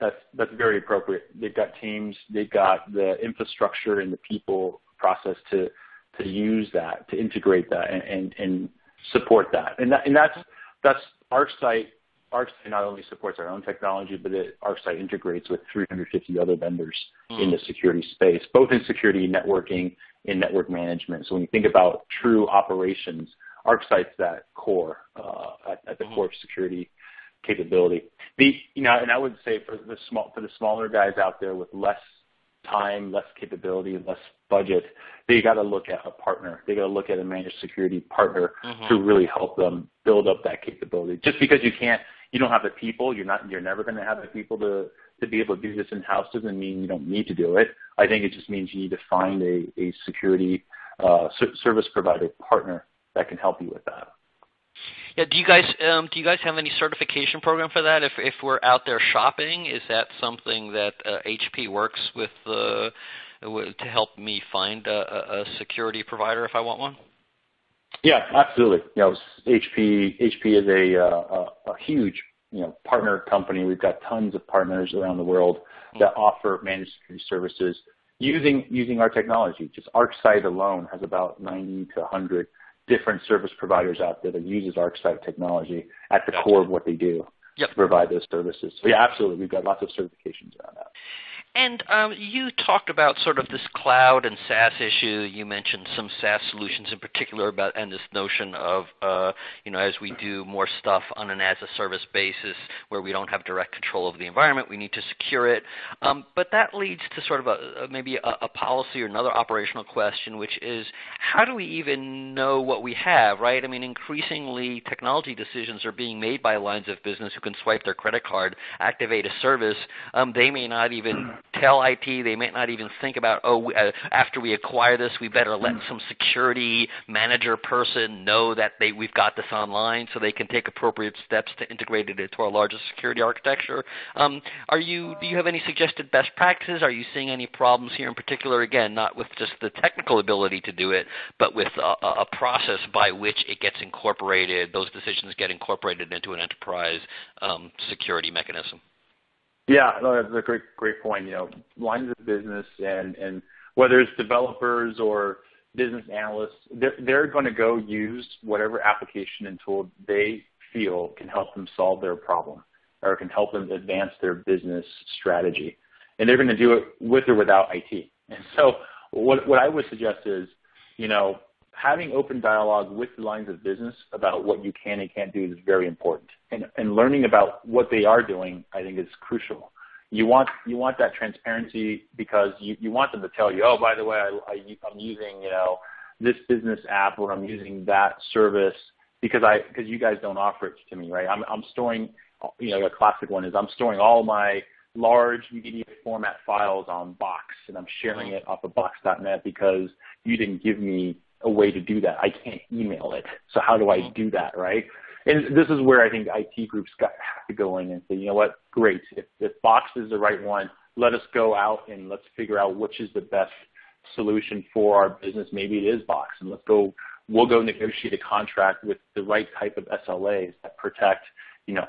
that's very appropriate. They've got teams, they've got the infrastructure and the people process to use that, to integrate that and support that. And that's ArcSight. ArcSight not only supports our own technology, but ArcSight integrates with 350 other vendors in the security space, both in security, networking, and network management. So when you think about true operations, ArcSight's that core, at the core of security capability. And I would say for the smaller guys out there with less time, less capability, less budget, they got to look at a partner. They got to look at a managed security partner to really help them build up that capability. Just because you don't have the people, you're never going to have the people to be able to do this in-house doesn't mean you don't need to do it. I think it just means you need to find a security service provider partner that can help you with that. Yeah, do you guys have any certification program for that? If we're out there shopping, is that something that HP works with to help me find a security provider if I want one? Yeah, absolutely. HP is a huge partner company. We've got tons of partners around the world that offer managed security services using our technology. Just ArcSight alone has about 90 to 100 different service providers out there that uses ArcSight technology at the core of what they do to provide those services. So yeah, absolutely. We've got lots of certifications around that. And you talked about sort of this cloud and SaaS issue. You mentioned some SaaS solutions in particular and this notion of, as we do more stuff on an as-a-service basis where we don't have direct control of the environment, we need to secure it. But that leads to sort of maybe a policy or another operational question, which is how do we even know what we have, right? I mean, increasingly technology decisions are being made by lines of business who can swipe their credit card, activate a service. They may not even tell IT, they may not even think about, after we acquire this, we better let some security manager person know that we've got this online so they can take appropriate steps to integrate it into our largest security architecture. Do you have any suggested best practices? Are you seeing any problems here in particular? Again, not with just the technical ability to do it, but with a process by which it gets incorporated, those decisions get incorporated into an enterprise security mechanism. Yeah, no, that's a great point. Lines of business and whether it's developers or business analysts, they're going to go use whatever application and tool they feel can help them solve their problem or can help them advance their business strategy. And they're going to do it with or without IT. And so what I would suggest is, having open dialogue with the lines of business about what you can and can't do is very important. And learning about what they are doing, I think, is crucial. You want that transparency because you want them to tell you, oh, by the way, I'm using this business app or I'm using that service because you guys don't offer it to me, right? I'm storing, a classic one is I'm storing all my large media format files on Box and I'm sharing it off of Box.net because you didn't give me a way to do that. I can't email it. So how do I do that, right? And this is where I think IT groups have to go in and say, you know what, great. If Box is the right one, let us go out and let's figure out which is the best solution for our business. Maybe it is Box, and we'll go negotiate a contract with the right type of SLAs that protect,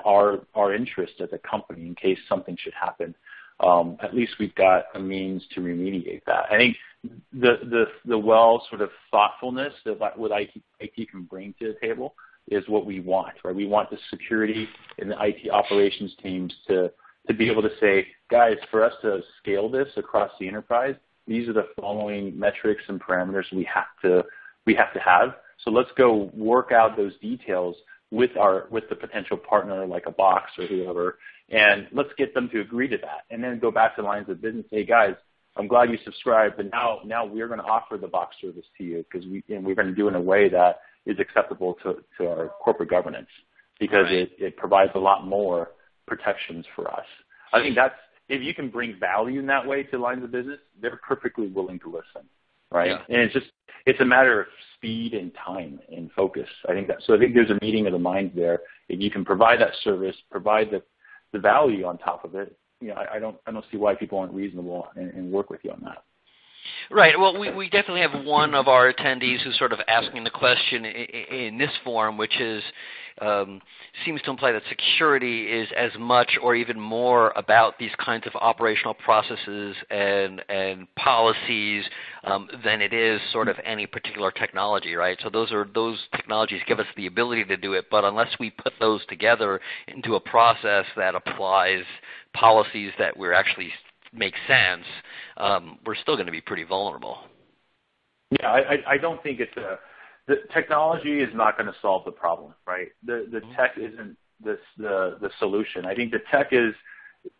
our interest as a company in case something should happen. At least we've got a means to remediate that. I think the sort of thoughtfulness that what IT can bring to the table is what we want, right? We want the security and the IT operations teams to be able to say, guys, for us to scale this across the enterprise, these are the following metrics and parameters we have to have. So let's go work out those details with the potential partner like a Box or whoever, and let's get them to agree to that. And then go back to lines of business, say, guys, I'm glad you subscribed, but now we're going to offer the Box service to you because we're going to do it in a way that is acceptable to our corporate governance because it provides a lot more protections for us. I think if you can bring value in that way to lines of business, they're perfectly willing to listen, right? Yeah. And it's a matter of speed and time and focus. I think there's a meeting of the minds there. If you can provide that service, provide the value on top of it, I don't see why people aren't reasonable and work with you on that. Right. Well, we definitely have one of our attendees who's sort of asking the question in this form, which is seems to imply that security is as much or even more about these kinds of operational processes and policies than it is sort of any particular technology, right? So those technologies give us the ability to do it, but unless we put those together into a process that applies policies that we're actually make sense, we're still going to be pretty vulnerable. Yeah, I don't think the technology is not going to solve the problem, right? The tech isn't the solution. I think the tech is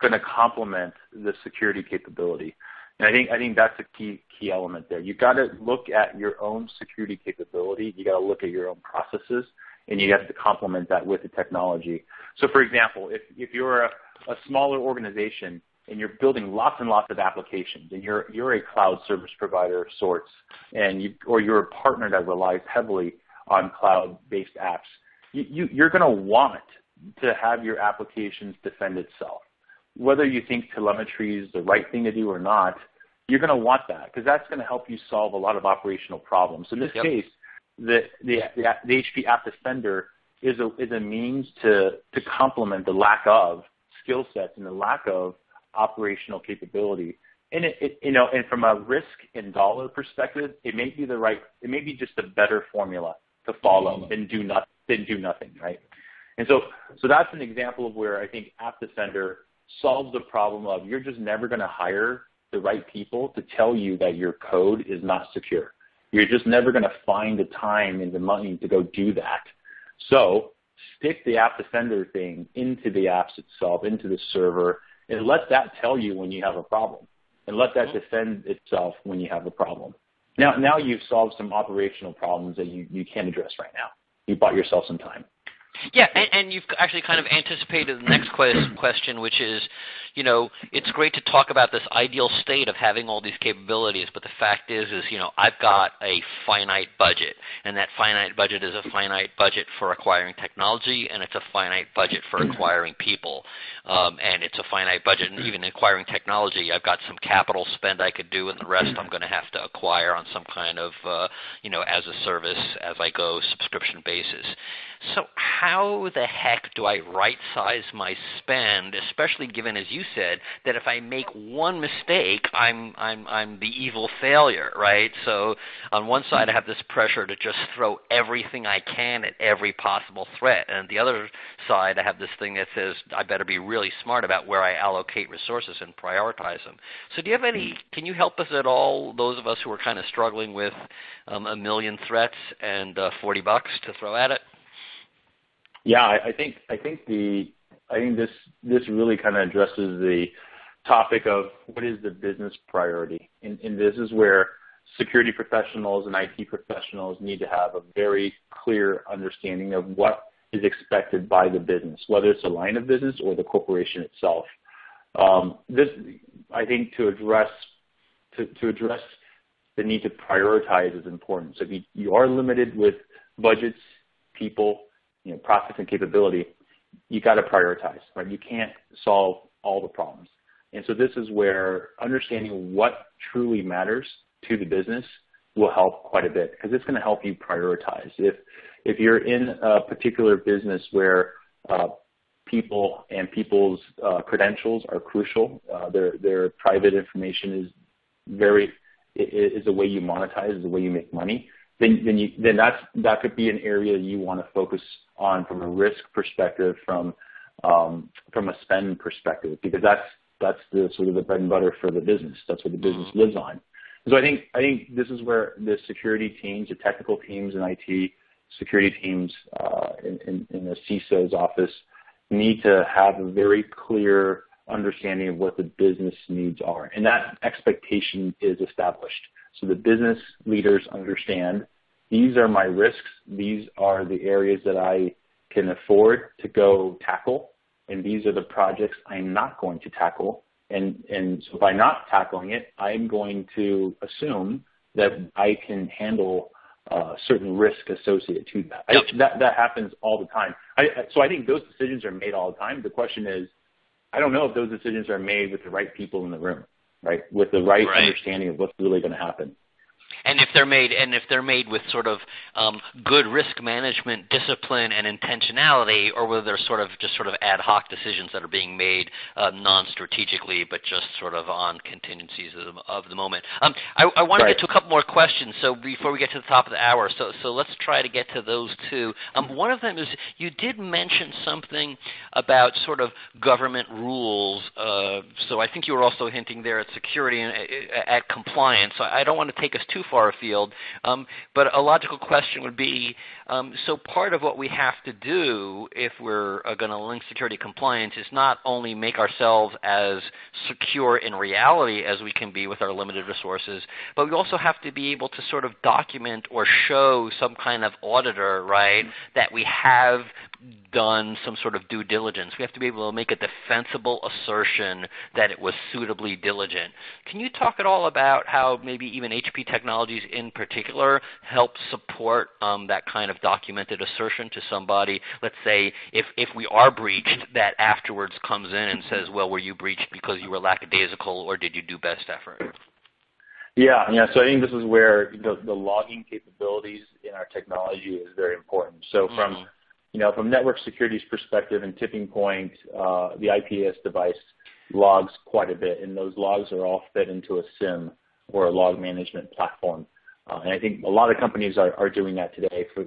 going to complement the security capability. And I think that's a key element there. You got to look at your own security capability. You got to look at your own processes, and you have to complement that with the technology. So, for example, if you're a smaller organization and you're building lots and lots of applications, and you're a cloud service provider of sorts, or you're a partner that relies heavily on cloud-based apps, you're going to want to have your applications defend itself. Whether you think telemetry is the right thing to do or not, you're going to want that because that's going to help you solve a lot of operational problems. In this case, the HP App Defender is a means to complement the lack of skill sets and the lack of operational capability. And and from a risk and dollar perspective, it may be just a better formula to follow than do nothing, right? And so that's an example of where I think App Defender solves the problem of you're just never going to hire the right people to tell you that your code is not secure. You're just never going to find the time and the money to go do that. So stick the App Defender thing into the apps itself, into the server, and let that tell you when you have a problem, and let that defend itself when you have a problem. Now you've solved some operational problems that you can't address right now. You bought yourself some time. Yeah, and you've actually kind of anticipated the next question, which is, it's great to talk about this ideal state of having all these capabilities, but the fact is, I've got a finite budget, and that finite budget is a finite budget for acquiring technology, and it's a finite budget for acquiring people, and it's a finite budget, and even acquiring technology, I've got some capital spend I could do, and the rest I'm going to have to acquire on some kind of, as a service, as I go, subscription basis. So how the heck do I right-size my spend, especially given, as you said, that if I make one mistake, I'm the evil failure, right? So on one side, I have this pressure to just throw everything I can at every possible threat, and the other side, I have this thing that says I better be really smart about where I allocate resources and prioritize them. So do you have can you help us at all, those of us who are kind of struggling with a million threats and $40 to throw at it? Yeah, I think this really kind of addresses the topic of what is the business priority, and this is where security professionals and IT professionals need to have a very clear understanding of what is expected by the business, whether it's a line of business or the corporation itself. This, I think, to address the need to prioritize is important. So if you are limited with budgets, people, process and capability, you got to prioritize, right? You can't solve all the problems. And so this is where understanding what truly matters to the business will help quite a bit because it's going to help you prioritize. If you're in a particular business where people and people's credentials are crucial, their private information is the way you monetize, is the way you make money, then that could be an area you want to focus on from a risk perspective, from a spend perspective, because that's the sort of the bread and butter for the business. That's what the business lives on. So I think this is where the security teams, the technical teams and IT security teams in the CISO's office need to have a very clear understanding of what the business needs are, and that expectation is established. So the business leaders understand these are my risks, these are the areas that I can afford to go tackle, and these are the projects I'm not going to tackle. And so by not tackling it, I'm going to assume that I can handle certain risk associated to that. That happens all the time. So I think those decisions are made all the time. The question is, I don't know if those decisions are made with the right people in the room, right? With the right understanding of what's really going to happen. And if they're made with sort of good risk management, discipline, and intentionality, or whether they're sort of ad hoc decisions that are being made non-strategically, but just sort of on contingencies of the moment. I want to get to a couple more questions. So before we get to the top of the hour, so let's try to get to those two. One of them is you did mention something about sort of government rules. So I think you were also hinting there at security and at compliance. So I don't want to take us too far afield. But a logical question would be, so part of what we have to do if we're going to link security compliance is not only make ourselves as secure in reality as we can be with our limited resources, but we also have to be able to sort of document or show some kind of auditor, right, that we have done some sort of due diligence. We have to be able to make a defensible assertion that it was suitably diligent. Can you talk at all about how maybe even HP Technologies in particular help support that kind of documented assertion to somebody? Let's say if we are breached, that afterwards comes in and says, well, were you breached because you were lackadaisical or did you do best effort? Yeah. So I think this is where the logging capabilities in our technology is very important. So from network security's perspective and Tipping Point, the IPS device logs quite a bit, and those logs are all fed into a SIM or a log management platform. And I think a lot of companies are doing that today for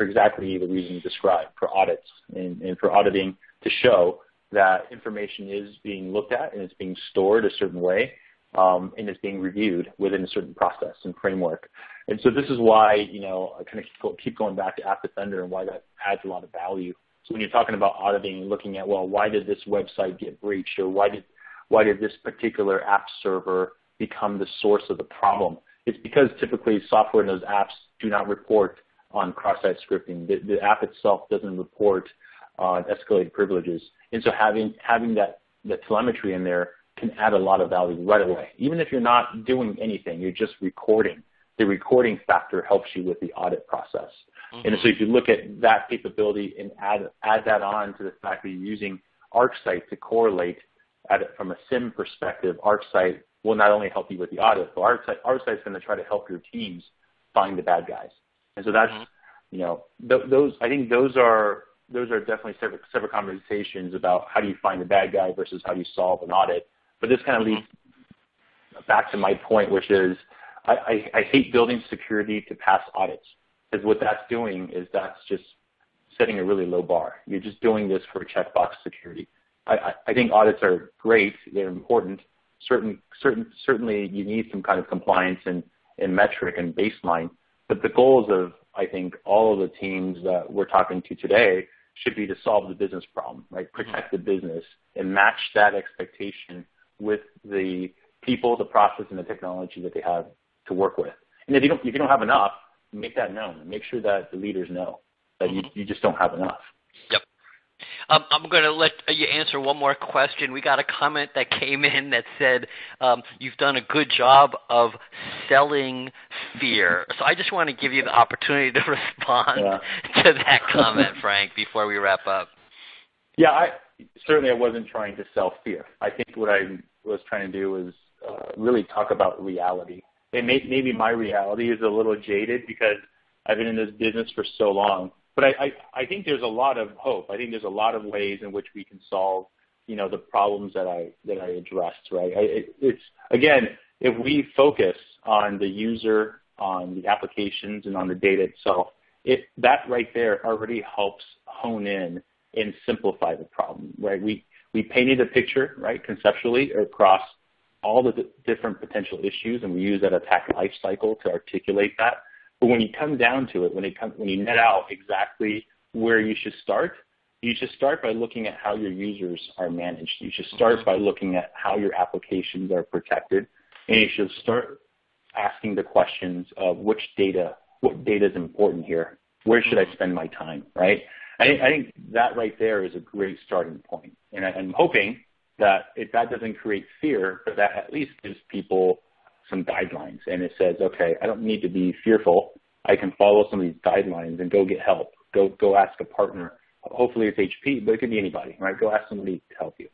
exactly the reason you described, for audits and for auditing to show that information is being looked at and it's being stored a certain way, and it's being reviewed within a certain process and framework. And so this is why, I kind of keep going back to App Defender and why that adds a lot of value. So when you're talking about auditing and looking at, well, why did this website get breached, or why did this particular app server become the source of the problem? It's because typically software in those apps do not report on cross-site scripting. The app itself doesn't report on escalated privileges. And so having that telemetry in there can add a lot of value right away. Even if you're not doing anything, you're just recording. The recording factor helps you with the audit process. Mm-hmm. And so if you look at that capability and add that on to the fact that you're using ArcSight to correlate from a SIM perspective, ArcSight will not only help you with the audit, but ArcSight is going to try to help your teams find the bad guys. And so that's, those, I think those are definitely separate conversations about how do you find the bad guy versus how do you solve an audit. But this kind of leads back to my point, which is I hate building security to pass audits, because what that's doing is that's just setting a really low bar. You're just doing this for checkbox security. I think audits are great. They're important. Certainly you need some kind of compliance and metric and baseline. But the goals of, I think, all of the teams that we're talking to today should be to solve the business problem, right? Protect the business and match that expectation with the people, the process, and the technology that they have to work with. And if you don't have enough, make that known. Make sure that the leaders know that you just don't have enough. Yep. I'm going to let you answer one more question. We got a comment that came in that said you've done a good job of selling fear. So I just want to give you the opportunity to respond to that comment, Frank, before we wrap up. Yeah, I wasn't trying to sell fear. I think what I was trying to do was really talk about reality. And maybe my reality is a little jaded because I've been in this business for so long. But I think there's a lot of hope. I think there's a lot of ways in which we can solve, the problems that I addressed, right? It's again, if we focus on the user, on the applications, and on the data itself, that right there already helps hone in and simplify the problem, right? We painted a picture, right, conceptually across all the different potential issues, and we use that attack life cycle to articulate that. But when you come down to it, when you net out exactly where you should start by looking at how your users are managed. You should start by looking at how your applications are protected, and you should start asking the questions of what data is important here. Where should I spend my time, right? I think that right there is a great starting point. And I'm hoping that if that doesn't create fear, but that at least gives people some guidelines, and it says, okay, I don't need to be fearful. I can follow some of these guidelines and go get help. Go ask a partner. Hopefully it's HP, but it could be anybody, right? Go ask somebody to help you.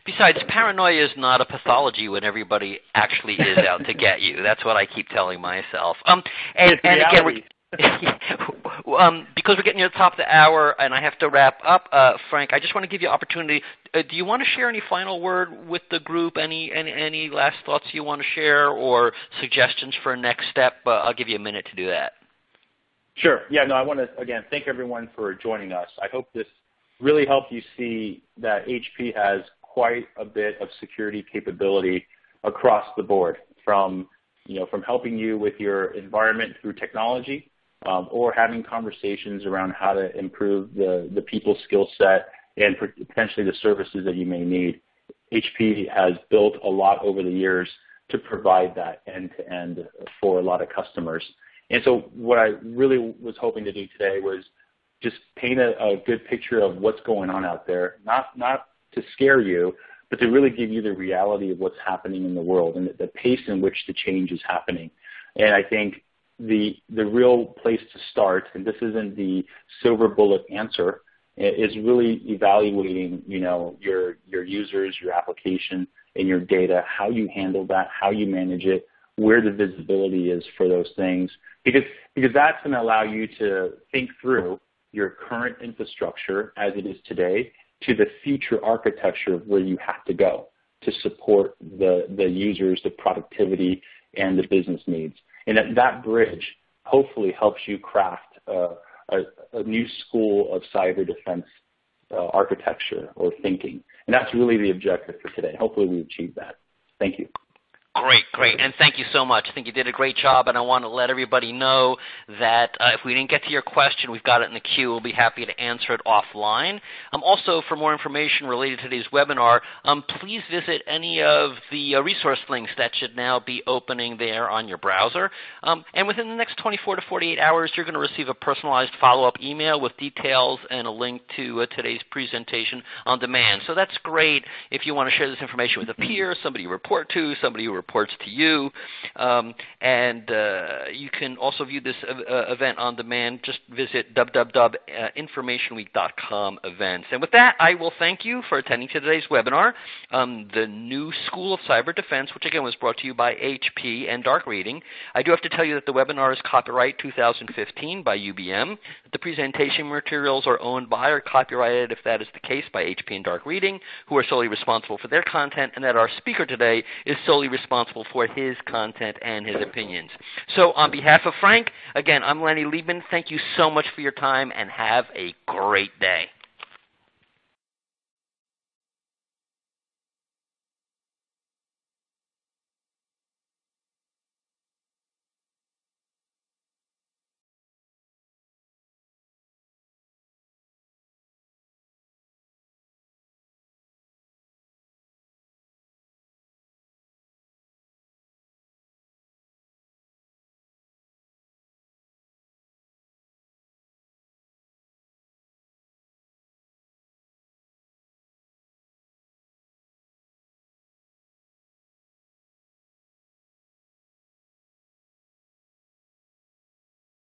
Besides, paranoia is not a pathology when everybody actually is out to get you. That's what I keep telling myself. And again, because we're getting near the top of the hour and I have to wrap up, Frank, I just want to give you an opportunity. Do you want to share any final word with the group? Any last thoughts you want to share or suggestions for a next step? I'll give you a minute to do that. Sure. Yeah, no, I want to, again, thank everyone for joining us. I hope this really helped you see that HP has quite a bit of security capability across the board, from from helping you with your environment through technology, or having conversations around how to improve the people skill set and potentially the services that you may need. HP has built a lot over the years to provide that end-to-end for a lot of customers. And so what I really was hoping to do today was just paint a good picture of what's going on out there, not to scare you, but to really give you the reality of what's happening in the world and the pace in which the change is happening. And I think the real place to start, and this isn't the silver bullet answer, is really evaluating, your users, your application, and your data, how you handle that, how you manage it, where the visibility is for those things, because that's going to allow you to think through your current infrastructure as it is today to the future architecture of where you have to go to support the users, the productivity, and the business needs. And that bridge hopefully helps you craft a new school of cyber defense architecture or thinking. And that's really the objective for today. Hopefully we achieve that. Thank you. Great, and thank you so much. I think you did a great job, and I want to let everybody know that if we didn't get to your question, we've got it in the queue. We'll be happy to answer it offline. Also, for more information related to today's webinar, please visit any of the resource links that should now be opening there on your browser. And within the next 24 to 48 hours, you're going to receive a personalized follow-up email with details and a link to today's presentation on demand. So that's great if you want to share this information with a peer, somebody you report to, somebody who reports to you, and you can also view this event on demand. Just visit www.informationweek.com events. And with that, I will thank you for attending today's webinar, The New School of Cyber Defense, which again was brought to you by HP and Dark Reading. I do have to tell you that the webinar is copyright 2015 by UBM. The presentation materials are owned by or copyrighted, if that is the case, by HP and Dark Reading, who are solely responsible for their content, and that our speaker today is solely responsible for his content and his opinions. So on behalf of Frank, again, I'm Lenny Liebman. Thank you so much for your time, and have a great day.